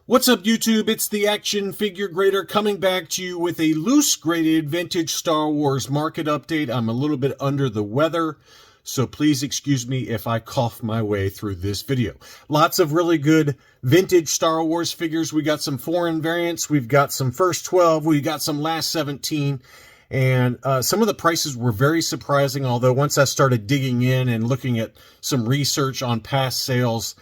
What's up, YouTube? It's the Action Figure Grader coming back to you with a loose graded vintage Star Wars market update. I'm a little bit under the weather, so please excuse me if I cough my way through this video. Lots of really good vintage Star Wars figures. We got some foreign variants. We've got some first 12. We've got some last 17. And some of the prices were very surprising, although once I started digging in and looking at some research on past sales,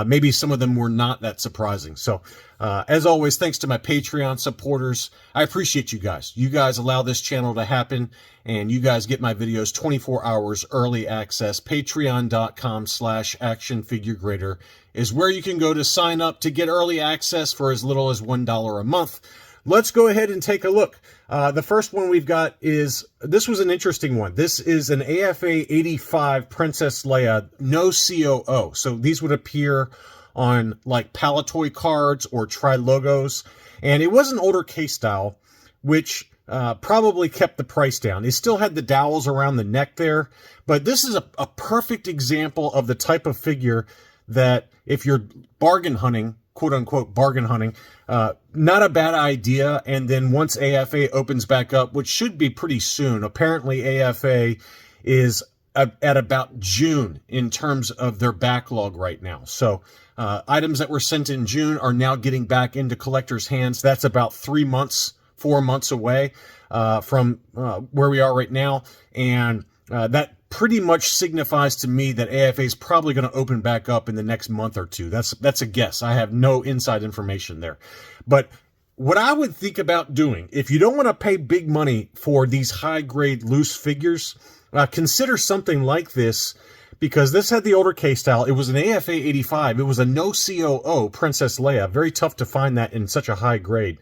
maybe some of them were not that surprising. So, as always, thanks to my Patreon supporters. I appreciate you guys. You guys allow this channel to happen, and you guys get my videos 24 hours early access. Patreon.com/actionfiguregrader is where you can go to sign up to get early access for as little as $1 a month. Let's go ahead and take a look. The first one we've got is, this was an interesting one. This is an AFA 85 Princess Leia, no COO. So these would appear on like Palatoy cards or Tri-Logos. And it was an older case style, which probably kept the price down. It still had the dowels around the neck there. But this is a perfect example of the type of figure that if you're bargain hunting, quote unquote bargain hunting, not a bad idea. And then once AFA opens back up, which should be pretty soon, apparently AFA is at about June in terms of their backlog right now. So items that were sent in June are now getting back into collectors' hands. That's about 3 months, 4 months away from where we are right now. And that pretty much signifies to me that AFA is probably going to open back up in the next month or two. That's a guess. I have no inside information there. But what I would think about doing, if you don't want to pay big money for these high-grade loose figures, consider something like this, because this had the older case style. It was an AFA 85. It was a no COO Princess Leia. Very tough to find that in such a high grade.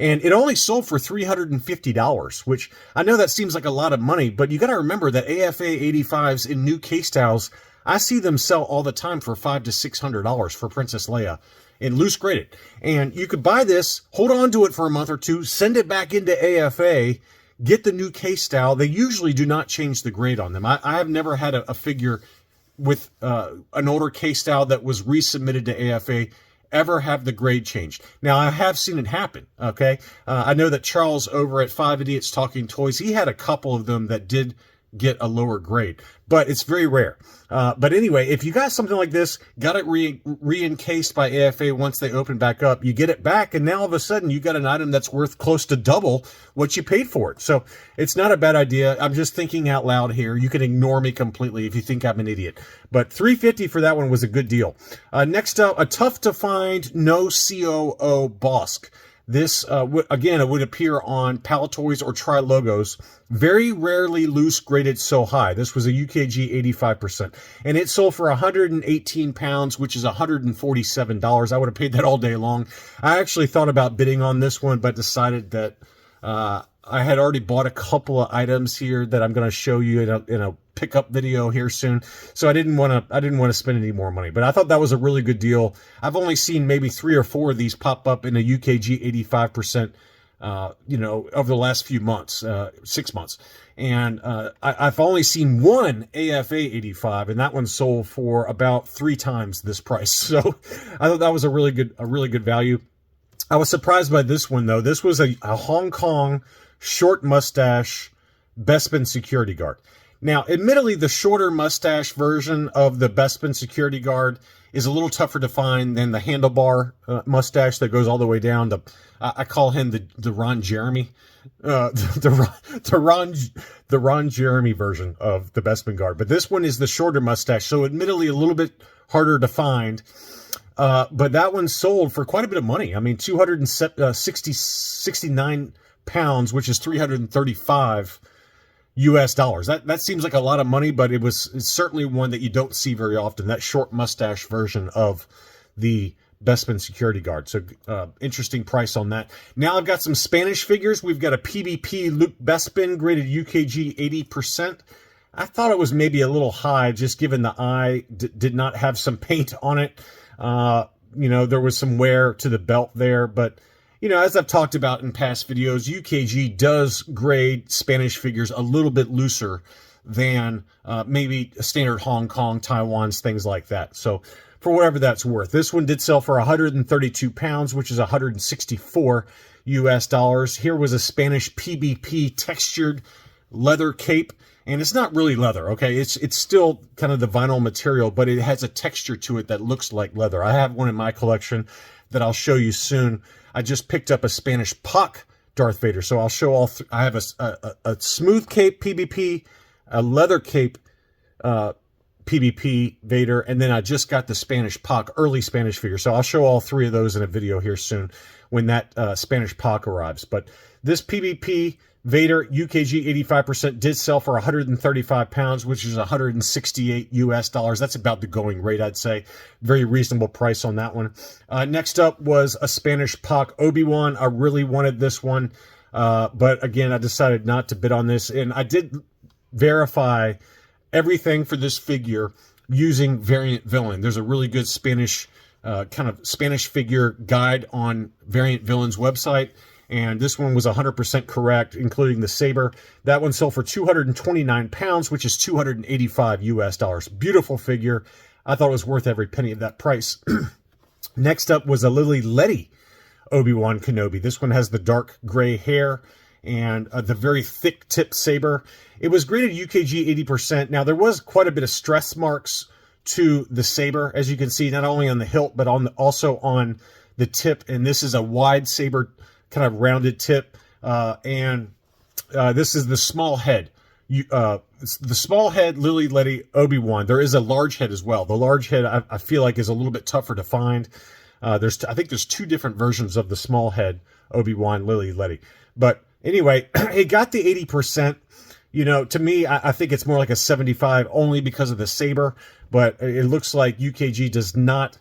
And it only sold for $350, which I know that seems like a lot of money, but you got to remember that AFA 85s in new case styles, I see them sell all the time for $500 to $600 for Princess Leia in loose graded. And you could buy this, hold on to it for a month or two, send it back into AFA, get the new case style. They usually do not change the grade on them. I have never had a figure with an older case style that was resubmitted to AFA ever have the grade changed. Now, I have seen it happen, okay? I know that Charles over at 5 Idiots Talking Toys, he had a couple of them that did get a lower grade, but it's very rare. But anyway, if you got something like this, got it re-encased by AFA once they open back up, you get it back, and now all of a sudden you got an item that's worth close to double what you paid for it. So it's not a bad idea. I'm just thinking out loud here. You can ignore me completely if you think I'm an idiot. But $350 for that one was a good deal. Next up, a tough to find no COO Bosk. This, again, it would appear on Palatoys or Tri-Logos. Very rarely loose graded so high. This was a UKG 85%. And it sold for 118 pounds, which is $147. I would have paid that all day long. I actually thought about bidding on this one, but decided that I had already bought a couple of items here that I'm going to show you in a pickup video here soon. So I didn't want to spend any more money, but I thought that was a really good deal. I've only seen maybe 3 or 4 of these pop up in a UKG 85%, over the last few months, 6 months. And I've only seen one AFA 85, and that one sold for about 3 times this price. So I thought that was a really good value. I was surprised by this one though. This was a Hong Kong short mustache Bespin security guard. Now, admittedly, the shorter mustache version of the Bespin security guard is a little tougher to find than the handlebar mustache that goes all the way down. I call him the Ron Jeremy, the Ron Jeremy version of the Bespin guard. But this one is the shorter mustache, so admittedly a little bit harder to find. But that one sold for quite a bit of money. I mean, 69 pounds, which is 335 US dollars. That seems like a lot of money, but it's certainly one that you don't see very often, that short mustache version of the Bespin security guard. So interesting price on that. Now I've got some Spanish figures. We've got a PvP Luke Bespin graded UKG 80%. I thought it was maybe a little high, just given the eye did not have some paint on it. There was some wear to the belt there, but as I've talked about in past videos, UKG does grade Spanish figures a little bit looser than maybe standard Hong Kong, Taiwan's, things like that. So for whatever that's worth. This one did sell for 132 pounds, which is 164 US dollars. Here was a Spanish PBP textured leather cape, and it's not really leather, okay? It's still kind of the vinyl material, but it has a texture to it that looks like leather. I have one in my collection that I'll show you soon. I just picked up a Spanish POC Darth Vader, so I'll show all I have a smooth cape PBP, a leather cape PBP Vader, and then I just got the Spanish POC, early Spanish figure. So I'll show all three of those in a video here soon when that Spanish POC arrives. But this PBP Vader UKG 85% did sell for 135 pounds, which is 168 US dollars. That's about the going rate, I'd say. Very reasonable price on that one. Next up was a Spanish POC Obi-Wan. I really wanted this one, but again, I decided not to bid on this. And I did verify everything for this figure using Variant Villain. There's a really good Spanish kind of Spanish figure guide on Variant Villain's website, and this one was 100% correct, including the saber. That one sold for 229 pounds, which is 285 US dollars. Beautiful figure. I thought it was worth every penny of that price. Next up was a Lily Letty Obi-Wan Kenobi. This one has the dark gray hair and the very thick tip saber. It was graded UKG 80%. Now, there was quite a bit of stress marks to the saber, as you can see, not only on the hilt, but also on the tip. And this is a wide saber, kind of rounded tip. And this is the small head. The small head Lily Letty Obi-Wan. There is a large head as well. The large head, I feel like, is a little bit tougher to find. I think there's two different versions of the small head Obi-Wan Lily Letty. But anyway, it got the 80%. You know, to me, I think it's more like a 75 only because of the saber, but it looks like UKG does not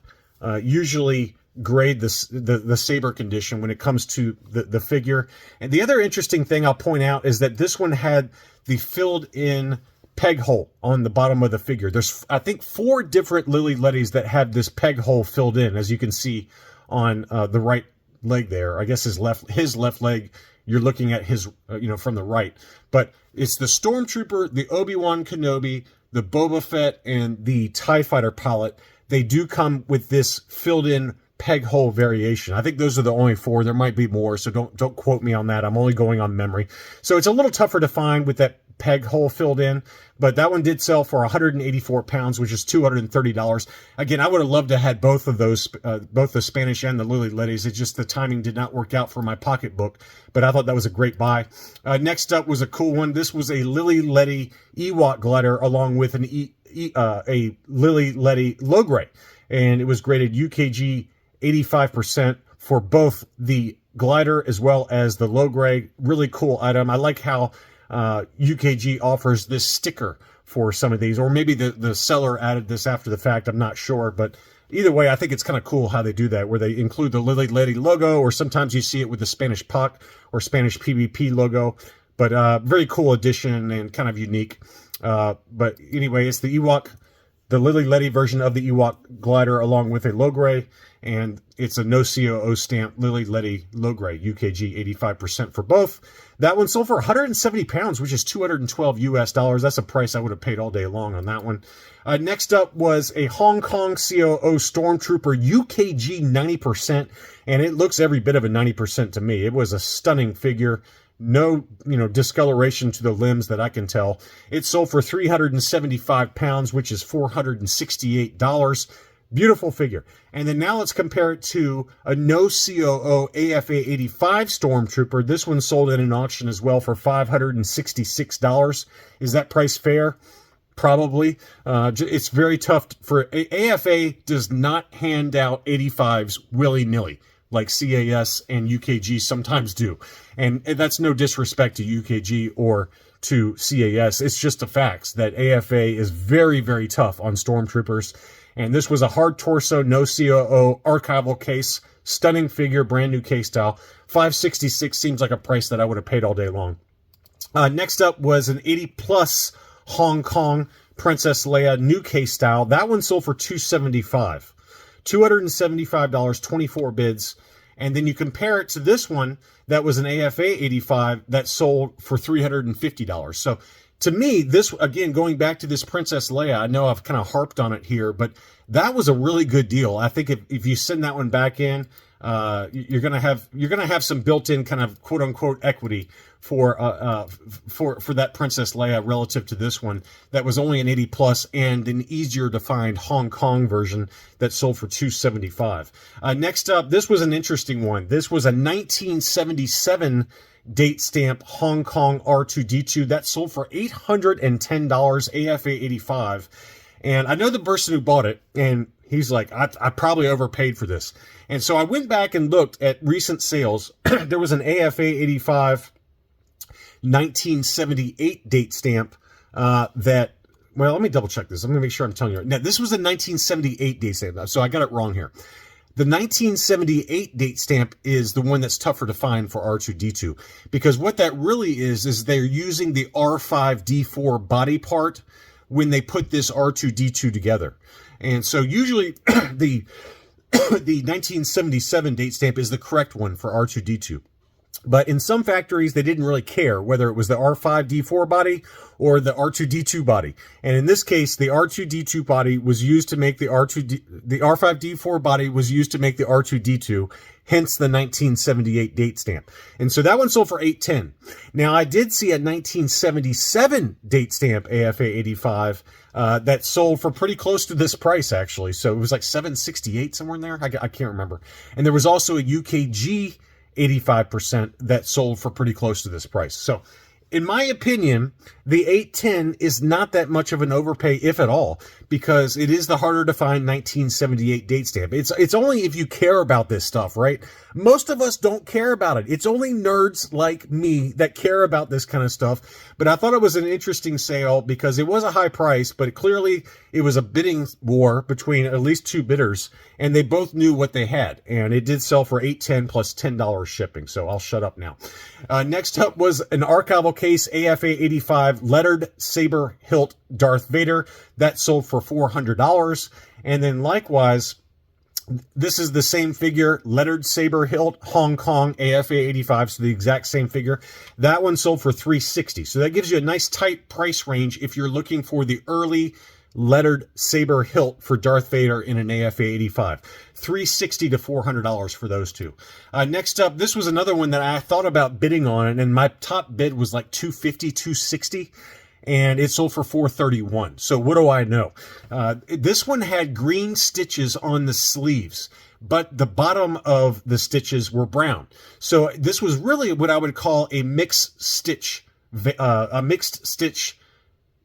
usually grade the saber condition when it comes to the figure. And the other interesting thing I'll point out is that this one had the filled-in peg hole on the bottom of the figure. There's, I think, 4 different Lily Lettys that have this peg hole filled in, as you can see on the right leg there. I guess his left leg, you're looking at his, from the right. But it's the Stormtrooper, the Obi-Wan Kenobi, the Boba Fett, and the TIE Fighter pilot. They do come with this filled-in peg hole variation. I think those are the only 4. There might be more, so don't quote me on that. I'm only going on memory. So it's a little tougher to find with that peg hole filled in, but that one did sell for 184 pounds, which is $230. Again, I would have loved to have had both of those, both the Spanish and the Lily Lettys. It's just the timing did not work out for my pocketbook, but I thought that was a great buy. Next up was a cool one. This was a Lily Letty Ewok glider along with a Lily Letty Logray, and it was graded UKG 85% for both the glider as well as the Logray. Really cool item. I like how UKG offers this sticker for some of these, or maybe the seller added this after the fact. I'm not sure, but either way, I think it's kind of cool how they do that, where they include the Lily Letty logo, or sometimes you see it with the Spanish POC or Spanish PVP logo. But very cool addition and kind of unique. But anyway, it's the Ewok, the Lily Letty version of the Ewok glider along with a Logray, and it's a no COO stamp Lily Letty Logray, UKG 85% for both. That one sold for 170 pounds, which is 212 US dollars. That's a price I would have paid all day long on that one. Next up was a Hong Kong COO Stormtrooper, UKG 90%, and it looks every bit of a 90% to me. It was a stunning figure. No, discoloration to the limbs that I can tell. It sold for 375 pounds, which is $468. Beautiful figure. And then now let's compare it to a no COO AFA 85 Stormtrooper. This one sold at an auction as well for $566. Is that price fair? Probably. It's very tough for AFA does not hand out 85s willy-nilly like CAS and UKG sometimes do. And that's no disrespect to UKG or to CAS. It's just the facts that AFA is very, very tough on Stormtroopers. And this was a hard torso, no COO, archival case, stunning figure, brand new case style. $566 seems like a price that I would have paid all day long. Next up was an 80-plus Hong Kong Princess Leia new case style. That one sold for $275. $275, 24 bids. And then you compare it to this one that was an AFA 85 that sold for $350. So to me, this, again, going back to this Princess Leia, I know I've kind of harped on it here, but that was a really good deal. I think if you send that one back in, you're gonna have some built-in kind of quote unquote equity for that Princess Leia relative to this one that was only an 80 plus and an easier to find Hong Kong version that sold for $275. Next up, this was an interesting one. This was a 1977 date stamp Hong Kong R2-D2 that sold for $810 AFA 85. And I know the person who bought it, and he's like, I probably overpaid for this. And so I went back and looked at recent sales. There was an AFA 85 1978 date stamp that, well, let me double check this. I'm going to make sure I'm telling you right now. This was a 1978 date stamp, so I got it wrong here. The 1978 date stamp is the one that's tougher to find for R2-D2, because what that really is they're using the R5-D4 body part when they put this R2-D2 together. And so usually the 1977 date stamp is the correct one for R2-D2. But in some factories, they didn't really care whether it was the R5-D4 body or the R2-D2 body. And in this case, the R2-D2 body was used to make the R5-D4 body was used to make the R2-D2, hence the 1978 date stamp. And so that one sold for $810. Now, I did see a 1977 date stamp AFA 85 that sold for pretty close to this price, actually. So it was like $768, somewhere in there. I can't remember. And there was also a UKG 85% that sold for pretty close to this price. So in my opinion, the 810 is not that much of an overpay, if at all, because it is the harder to find 1978 date stamp. It's only if you care about this stuff, right? Most of us don't care about it. It's only nerds like me that care about this kind of stuff. But I thought it was an interesting sale because it was a high price, but clearly it was a bidding war between at least two bidders, and they both knew what they had. And it did sell for $810 plus $10 shipping. So I'll shut up now. Next up was an archival case AFA 85 lettered saber hilt Darth Vader that sold for $400. And then likewise, this is the same figure, lettered saber hilt Hong Kong AFA 85, so the exact same figure. That one sold for $360. So that gives you a nice tight price range if you're looking for the early lettered saber hilt for Darth Vader in an AFA 85. $360 to $400 for those two. Next up, this was another one that I thought about bidding on, and my top bid was like $250, $260. And it sold for $431. So what do I know? This one had green stitches on the sleeves, but the bottom of the stitches were brown. So this was really what I would call a mixed stitch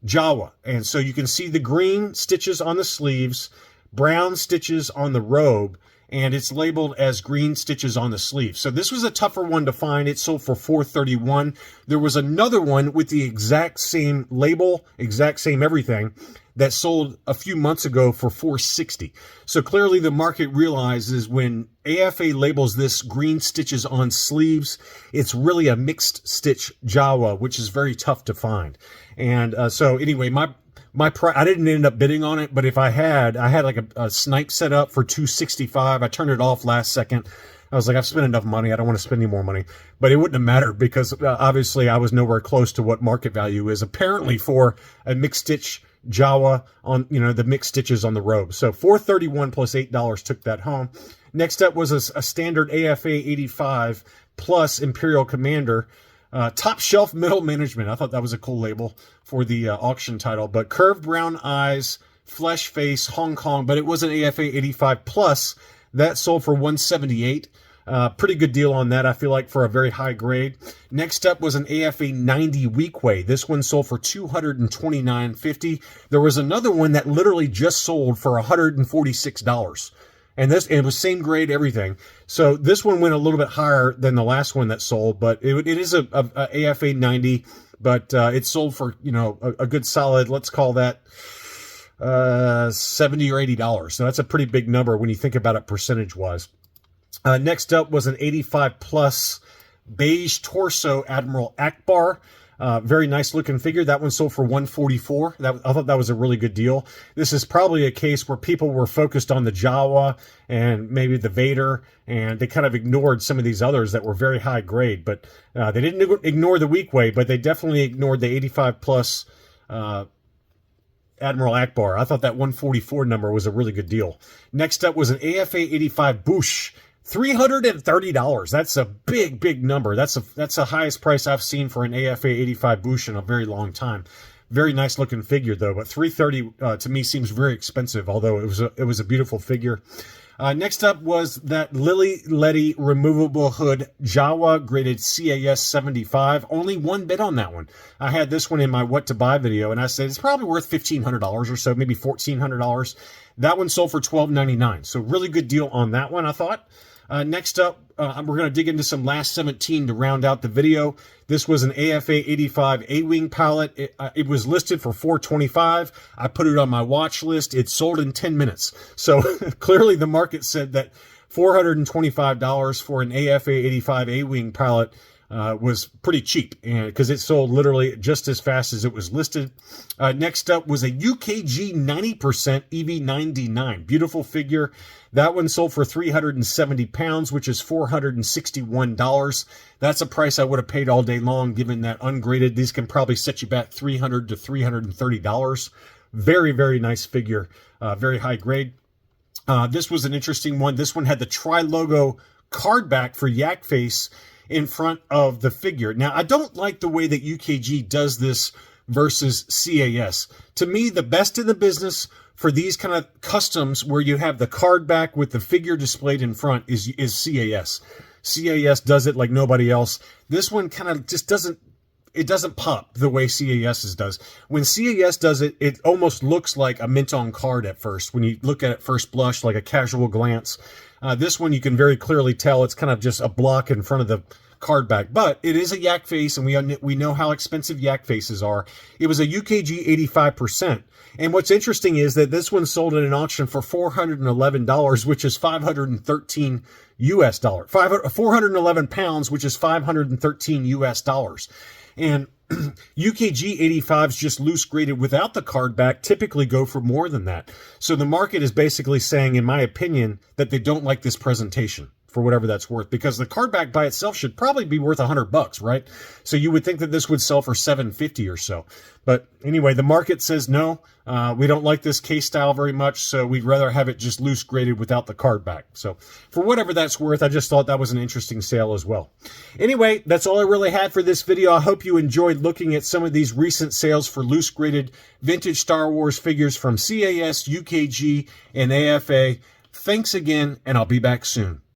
Jawa. And so you can see the green stitches on the sleeves, brown stitches on the robe, and it's labeled as green stitches on the sleeve. So this was a tougher one to find. It sold for $431. There was another one with the exact same label, exact same everything, that sold a few months ago for $460. So clearly the market realizes when AFA labels this green stitches on sleeves, it's really a mixed stitch Jawa, which is very tough to find. And so anyway, I didn't end up bidding on it, but if I had like a snipe set up for $265. I turned it off last second. I was like, I've spent enough money. I don't want to spend any more money. But it wouldn't have mattered because obviously I was nowhere close to what market value is apparently for a mixed stitch Jawa on, the mixed stitches on the robe. So $431 plus $8 took that home. Next up was a standard AFA 85 plus Imperial Commander. Top shelf middle management. I thought that was a cool label for the auction title, but curved brown eyes, flesh face, Hong Kong, but it was an AFA 85 plus that sold for $178. Pretty good deal on that, I feel like, for a very high grade. Next up was an AFA 90 Weequay. This one sold for $229.50. There was another one that literally just sold for $146. And it was same grade, everything. So this one went a little bit higher than the last one that sold, but it is a AFA 90, but it sold for, a good solid, let's call that $70 or $80. So that's a pretty big number when you think about it percentage-wise. Next up was an 85 plus beige torso Admiral Akbar. Very nice looking figure. That one sold for $144. I thought that was a really good deal. This is probably a case where people were focused on the Jawa and maybe the Vader, and they kind of ignored some of these others that were very high grade. But they didn't ignore the weak way, but they definitely ignored the 85 plus Admiral Akbar. I thought that 144 number was a really good deal. Next up was an AFA 85 Bush. $330. That's a big number. That's the highest price I've seen for an AFA 85 Bush in a very long time. Very nice looking figure though, but $330 to me seems very expensive, although it was a beautiful figure. Next up was that Letty removable hood Jawa graded CAS 75. Only one bid on that one. I had this one in my what to buy video, and I said it's probably worth $1,500 or so, maybe $1,400. That one sold for $12.99. So really good deal on that one, I thought. Next up, we're going to dig into some last 17 to round out the video. This was an AFA 85 A-Wing pallet. It was listed for $425. I put it on my watch list. It sold in 10 minutes. So clearly the market said that $425 for an AFA 85 A-Wing pallet was pretty cheap, and because it sold literally just as fast as it was listed. Next up was a UKG 90% EV99. Beautiful figure. That one sold for 370 pounds, which is $461. That's a price I would have paid all day long, given that ungraded. These can probably set you back $300 to $330. Very nice figure. Very high grade. This was an interesting one. This one had the tri-logo card back for Yak Face in front of the figure. Now, I don't like the way that UKG does this versus CAS. To me, the best in the business for these kind of customs where you have the card back with the figure displayed in front is CAS. CAS does it like nobody else. This one kind of just doesn't pop the way CAS does. When CAS does it, it almost looks like a mint on card at first. When you look at it first blush, like a casual glance. This one you can very clearly tell it's kind of just a block in front of the card back, but it is a Yak Face, and we know how expensive Yak Faces are. It was a UKG 85%. And what's interesting is that this one sold at an auction for $411, which is $513 US dollar. 411 pounds, which is $513 US dollars. And UKG 85s just loose graded without the card back typically go for more than that. So the market is basically saying, in my opinion, that they don't like this presentation, for whatever that's worth, because the card back by itself should probably be worth $100, right? So you would think that this would sell for $750 or so. But anyway, the market says no, we don't like this case style very much, so we'd rather have it just loose graded without the card back. So for whatever that's worth, I just thought that was an interesting sale as well. Anyway, that's all I really had for this video. I hope you enjoyed looking at some of these recent sales for loose graded vintage Star Wars figures from CAS, UKG, and AFA. Thanks again, and I'll be back soon.